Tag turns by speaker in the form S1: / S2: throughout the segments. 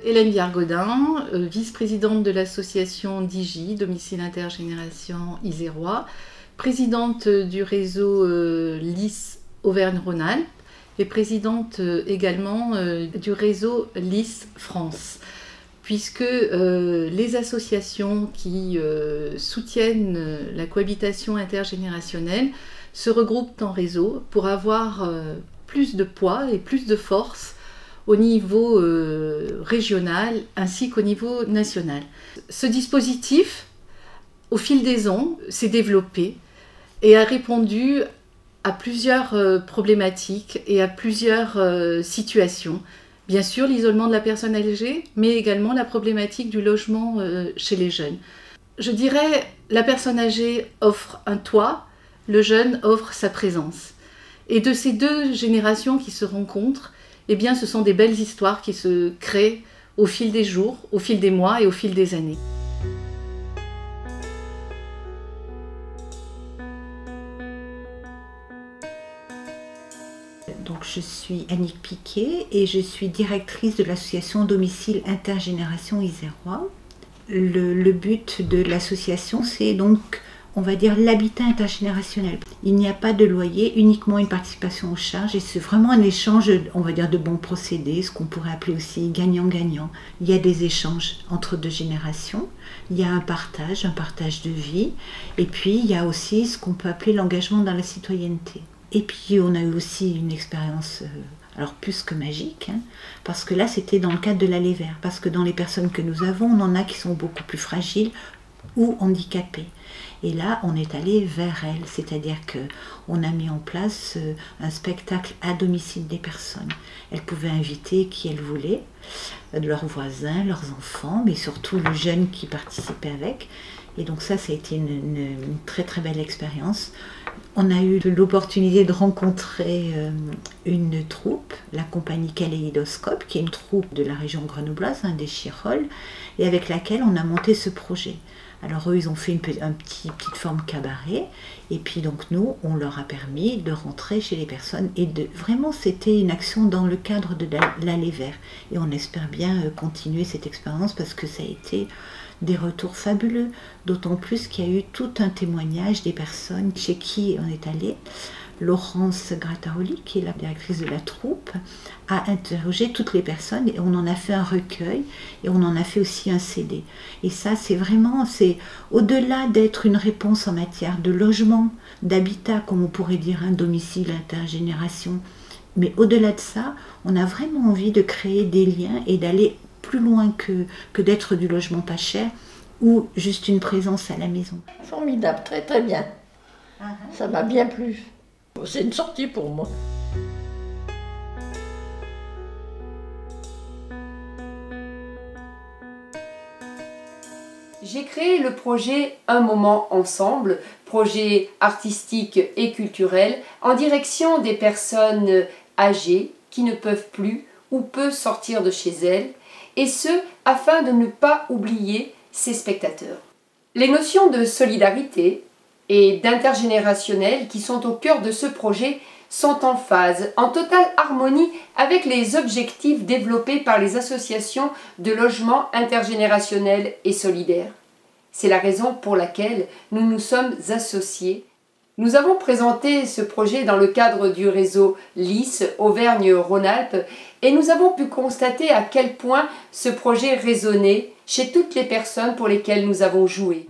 S1: Hélène Viard-Godin, vice-présidente de l'association DIGI, Domicile Intergénération Isérois, présidente du réseau LIS Auvergne-Rhône-Alpes et présidente également du réseau LIS France. Puisque les associations qui soutiennent la cohabitation intergénérationnelle se regroupent en réseau pour avoir plus de poids et plus de force au niveau régional ainsi qu'au niveau national. Ce dispositif, au fil des ans, s'est développé et a répondu à plusieurs problématiques et à plusieurs situations. Bien sûr, l'isolement de la personne âgée, mais également la problématique du logement chez les jeunes. Je dirais, la personne âgée offre un toit, le jeune offre sa présence. Et de ces deux générations qui se rencontrent, eh bien, ce sont des belles histoires qui se créent au fil des jours, au fil des mois et au fil des années.
S2: Donc, je suis Annick Piquet et je suis directrice de l'association Domicile Intergénération Isérois. Le but de l'association, c'est donc, on va dire, l'habitat intergénérationnel. Il n'y a pas de loyer, uniquement une participation aux charges et c'est vraiment un échange, on va dire, de bons procédés, ce qu'on pourrait appeler aussi gagnant-gagnant. Il y a des échanges entre deux générations, il y a un partage de vie et puis il y a aussi ce qu'on peut appeler l'engagement dans la citoyenneté. Et puis on a eu aussi une expérience, alors plus que magique, parce que là c'était dans le cadre de l'Aller Vert, parce que dans les personnes que nous avons, on en a qui sont beaucoup plus fragiles ou handicapées. Et là on est allé vers elles, c'est-à-dire qu'on a mis en place un spectacle à domicile des personnes. Elles pouvaient inviter qui elles voulaient, leurs voisins, leurs enfants, mais surtout le jeune qui participait avec. Et donc ça a été une très très belle expérience. On a eu l'opportunité de rencontrer une troupe, la compagnie Kaléidoscope, qui est une troupe de la région grenobloise, des Chirolles, et avec laquelle on a monté ce projet. Alors eux, ils ont fait une petite forme cabaret, et puis donc nous, on leur a permis de rentrer chez les personnes, et vraiment c'était une action dans le cadre de l'Aller Vert. Et on espère bien continuer cette expérience parce que ça a été des retours fabuleux, d'autant plus qu'il y a eu tout un témoignage des personnes chez qui on est allé. Laurence Grataroli, qui est la directrice de la troupe, a interrogé toutes les personnes et on en a fait un recueil et on en a fait aussi un CD. Et ça, c'est vraiment, au-delà d'être une réponse en matière de logement, d'habitat, comme on pourrait dire un domicile intergénération, mais au-delà de ça, on a vraiment envie de créer des liens et d'aller plus loin que d'être du logement pas cher ou juste une présence à la maison.
S3: Formidable, très très bien. Ça m'a bien plu. C'est une sortie pour moi.
S4: J'ai créé le projet Un moment ensemble, projet artistique et culturel en direction des personnes âgées qui ne peuvent plus ou peu sortir de chez elles, et ce, afin de ne pas oublier ses spectateurs. Les notions de solidarité et d'intergénérationnel qui sont au cœur de ce projet sont en phase, en totale harmonie avec les objectifs développés par les associations de logement intergénérationnel et solidaire. C'est la raison pour laquelle nous nous sommes associés. Nous avons présenté ce projet dans le cadre du réseau LIS Auvergne-Rhône-Alpes et nous avons pu constater à quel point ce projet résonnait chez toutes les personnes pour lesquelles nous avons joué.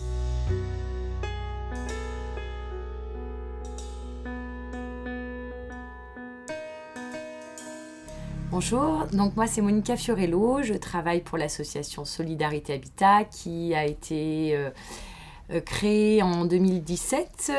S5: Bonjour, donc moi c'est Monica Fiorello, je travaille pour l'association Solidarité Habitat qui a été créée en 2017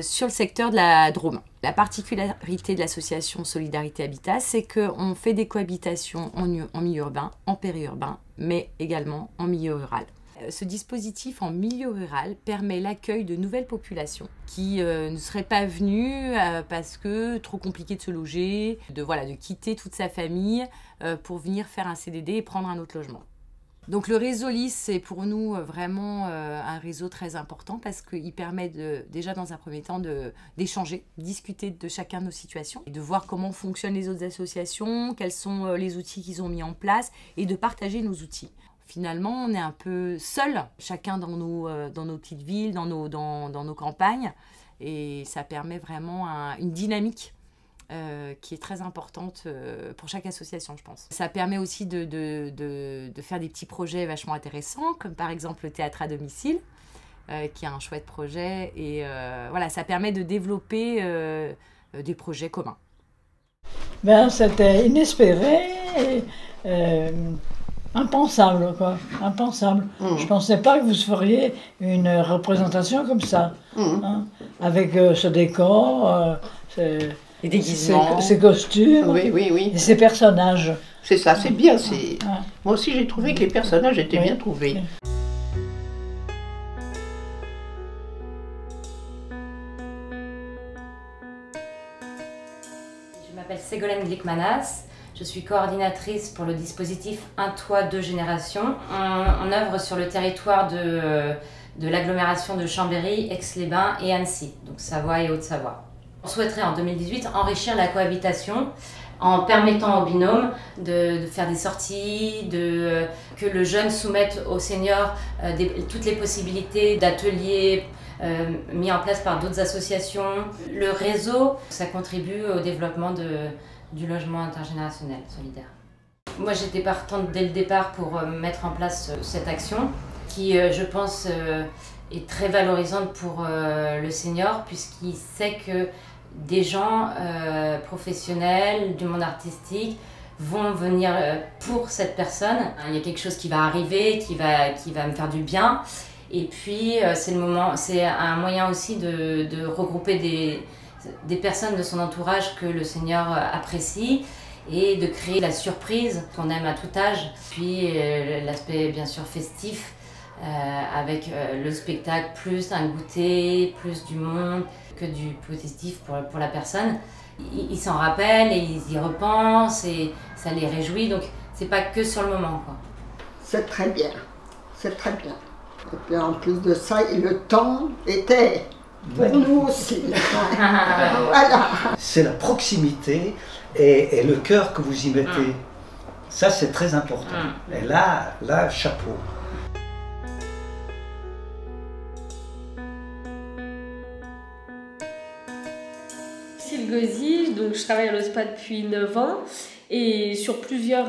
S5: sur le secteur de la Drôme. La particularité de l'association Solidarité Habitat, c'est qu'on fait des cohabitations en milieu urbain, en périurbain, mais également en milieu rural. Ce dispositif en milieu rural permet l'accueil de nouvelles populations qui ne seraient pas venues parce que trop compliqué de se loger, de quitter toute sa famille pour venir faire un CDD et prendre un autre logement. Donc le réseau LIS, c'est pour nous vraiment un réseau très important parce qu'il permet déjà dans un premier temps d'échanger, discuter de chacun de nos situations, et de voir comment fonctionnent les autres associations, quels sont les outils qu'ils ont mis en place et de partager nos outils. Finalement, on est un peu seuls, chacun dans nos petites villes, dans nos campagnes, et ça permet vraiment une dynamique qui est très importante pour chaque association, je pense. Ça permet aussi de faire des petits projets vachement intéressants, comme par exemple le théâtre à domicile, qui est un chouette projet. Et voilà, ça permet de développer des projets communs.
S6: Ben, c'était inespéré, impensable, quoi. Impensable. Je ne pensais pas que vous feriez une représentation comme ça, hein, avec ce décor,
S7: les déguisements.
S6: Ces costumes,
S7: oui.
S6: Et ces personnages.
S7: C'est ça, c'est bien. Moi aussi, j'ai trouvé que les personnages étaient bien trouvés.
S8: Je m'appelle Ségolène Glickmanas. Je suis coordinatrice pour le dispositif Un Toit, Deux Générations. On œuvre sur le territoire de l'agglomération de Chambéry, Aix-les-Bains et Annecy, donc Savoie et Haute-Savoie. On souhaiterait en 2018 enrichir la cohabitation en permettant aux binômes de faire des sorties, que le jeune soumette aux seniors toutes les possibilités d'ateliers mis en place par d'autres associations. Le réseau, ça contribue au développement du logement intergénérationnel solidaire. Moi, j'étais partante dès le départ pour mettre en place cette action qui, je pense, est très valorisante pour le senior puisqu'il sait que des gens professionnels du monde artistique vont venir pour cette personne. Il y a quelque chose qui va arriver, qui va me faire du bien. Et puis, c'est un moyen aussi de regrouper des personnes de son entourage que le senior apprécie et de créer la surprise qu'on aime à tout âge. Puis, l'aspect bien sûr festif avec le spectacle, plus un goûter, plus du monde, que du positif pour la personne. Ils s'en rappellent et ils y repensent et ça les réjouit, donc c'est pas que sur le moment, quoi.
S9: C'est très bien, c'est très bien. Et puis en plus de ça, le temps était pour nous aussi. Voilà.
S10: C'est la proximité et le cœur que vous y mettez. Ça, c'est très important. Et là, chapeau.
S11: Gauzy, donc je travaille à l'OSPA depuis 9 ans et sur plusieurs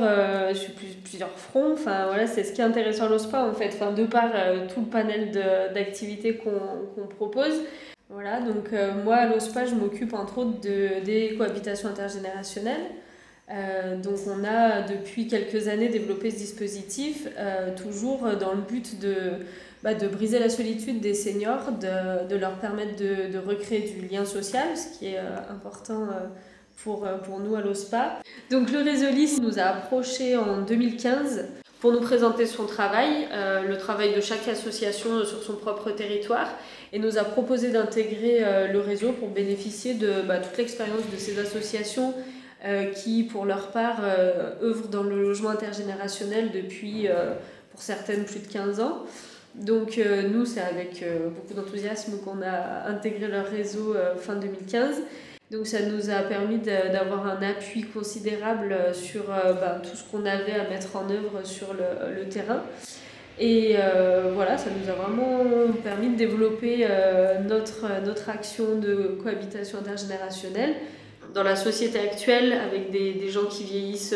S11: fronts. Enfin, voilà, c'est ce qui est intéressant à l'OSPA en fait, enfin, de par tout le panel d'activités qu'on propose. Voilà, donc moi à l'OSPA je m'occupe entre autres des cohabitations intergénérationnelles. Donc on a depuis quelques années développé ce dispositif, toujours dans le but de briser la solitude des seniors, de leur permettre de recréer du lien social, ce qui est important pour nous à l'OSPA. Donc le réseau LIS nous a approchés en 2015 pour nous présenter son travail, le travail de chaque association sur son propre territoire, et nous a proposé d'intégrer le réseau pour bénéficier de toute l'expérience de ces associations qui, pour leur part, œuvrent dans le logement intergénérationnel depuis, pour certaines, plus de 15 ans. Donc nous, c'est avec beaucoup d'enthousiasme qu'on a intégré leur réseau fin 2015. Donc ça nous a permis d'avoir un appui considérable sur tout ce qu'on avait à mettre en œuvre sur le terrain. Et voilà, ça nous a vraiment permis de développer notre action de cohabitation intergénérationnelle. Dans la société actuelle, avec des gens qui vieillissent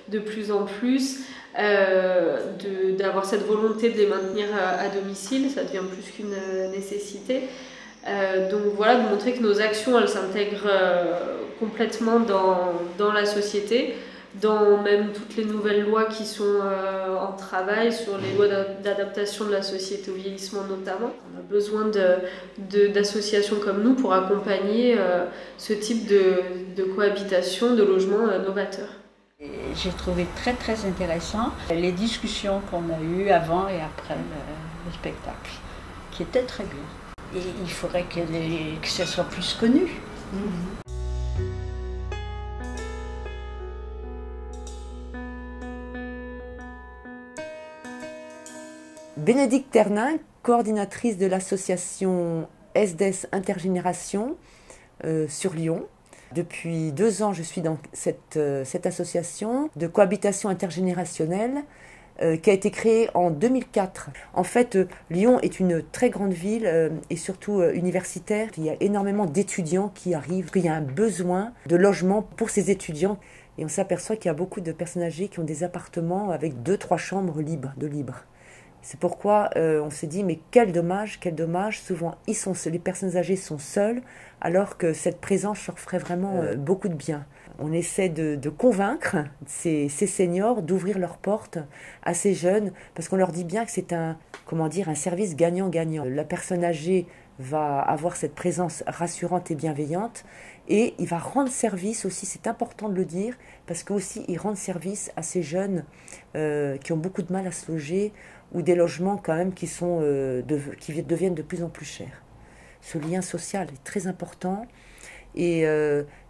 S11: de plus en plus, d'avoir cette volonté de les maintenir à domicile, ça devient plus qu'une nécessité. Donc voilà, de montrer que nos actions, elles s'intègrent complètement dans la société, dans même toutes les nouvelles lois qui sont en travail, sur les lois d'adaptation de la société au vieillissement notamment. On a besoin d'associations comme nous pour accompagner ce type de cohabitation, de logement novateur.
S12: J'ai trouvé très très intéressant les discussions qu'on a eues avant et après le spectacle, qui étaient très bien. Et il faudrait que ce soit plus connu.
S13: Bénédicte Ternin, coordinatrice de l'association SDS Intergénération sur Lyon. Depuis 2 ans, je suis dans cette association de cohabitation intergénérationnelle qui a été créée en 2004. En fait, Lyon est une très grande ville et surtout universitaire. Il y a énormément d'étudiants qui arrivent, qu'il y a un besoin de logement pour ces étudiants. Et on s'aperçoit qu'il y a beaucoup de personnes âgées qui ont des appartements avec 2-3 chambres libres. C'est pourquoi on s'est dit, mais quel dommage. Souvent, les personnes âgées sont seules, alors que cette présence leur ferait vraiment beaucoup de bien. On essaie de convaincre ces seniors d'ouvrir leurs portes à ces jeunes, parce qu'on leur dit bien que c'est un service gagnant-gagnant. La personne âgée va avoir cette présence rassurante et bienveillante, et il va rendre service aussi, c'est important de le dire, parce qu'aussi il rend service à ces jeunes qui ont beaucoup de mal à se loger, ou des logements quand même qui deviennent de plus en plus chers. Ce lien social est très important, et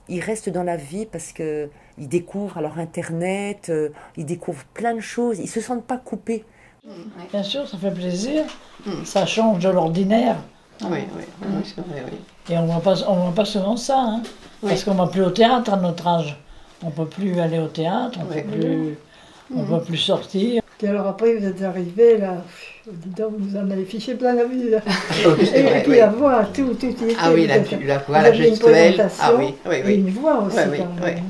S13: ils restent dans la vie parce qu'ils découvrent alors Internet, ils découvrent plein de choses, ils ne se sentent pas coupés.
S6: Bien sûr, ça fait plaisir, ça change de l'ordinaire.
S7: Oui, c'est vrai, oui.
S6: Et on voit pas souvent ça, hein, parce qu'on ne va plus au théâtre à notre âge. On ne peut plus aller au théâtre, on ne peut plus sortir.
S14: Et alors après, vous êtes arrivés là, dis donc, vous en avez fiché plein la vue. Là. Et puis la voix, tout.
S7: Ah oui, la voix, la gestuelle. Ah oui.
S14: Et une voix aussi
S7: oui,
S14: quand même.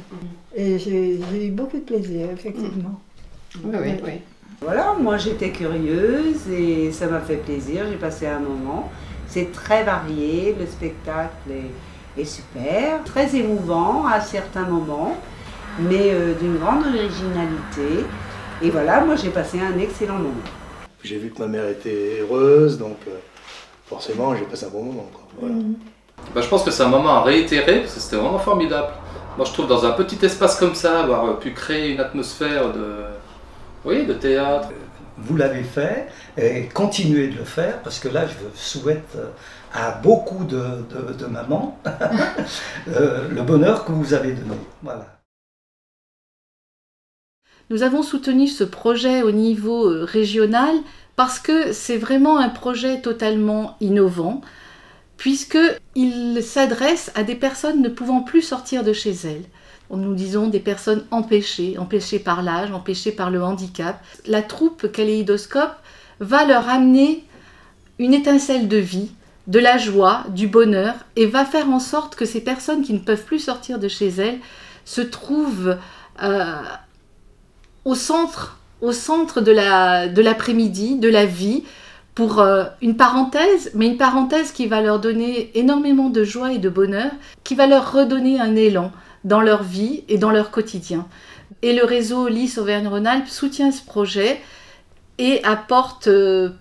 S14: Et j'ai eu beaucoup de plaisir, effectivement.
S7: Oui.
S15: Voilà, moi j'étais curieuse et ça m'a fait plaisir, j'ai passé un moment. C'est très varié, le spectacle est super, très émouvant à certains moments, mais d'une grande originalité. Et voilà, moi j'ai passé un excellent moment.
S16: J'ai vu que ma mère était heureuse, donc forcément j'ai passé un bon moment. Voilà.
S17: Je pense que c'est un moment à réitérer, parce que c'était vraiment formidable. Moi je trouve dans un petit espace comme ça, avoir pu créer une atmosphère de théâtre.
S10: Vous l'avez fait, et continuez de le faire, parce que là je souhaite à beaucoup de mamans le bonheur que vous avez donné. Voilà.
S1: Nous avons soutenu ce projet au niveau régional parce que c'est vraiment un projet totalement innovant, puisqu'il s'adresse à des personnes ne pouvant plus sortir de chez elles. Nous disons des personnes empêchées par l'âge, empêchées par le handicap. La troupe Kaléidoscope va leur amener une étincelle de vie, de la joie, du bonheur, et va faire en sorte que ces personnes qui ne peuvent plus sortir de chez elles se trouvent au centre de l'après-midi, de la vie, pour une parenthèse, mais une parenthèse qui va leur donner énormément de joie et de bonheur, qui va leur redonner un élan dans leur vie et dans leur quotidien. Et le réseau LIS Auvergne-Rhône-Alpes soutient ce projet et apporte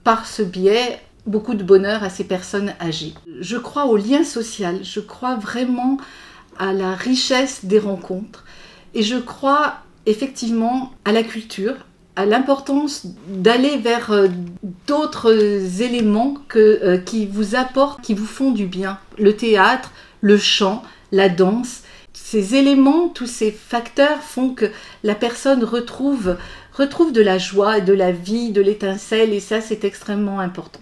S1: par ce biais beaucoup de bonheur à ces personnes âgées. Je crois au lien social, je crois vraiment à la richesse des rencontres, et je crois effectivement à la culture, à l'importance d'aller vers d'autres éléments qui vous apportent, qui vous font du bien. Le théâtre, le chant, la danse, ces éléments, tous ces facteurs font que la personne retrouve de la joie, de la vie, de l'étincelle, et ça c'est extrêmement important.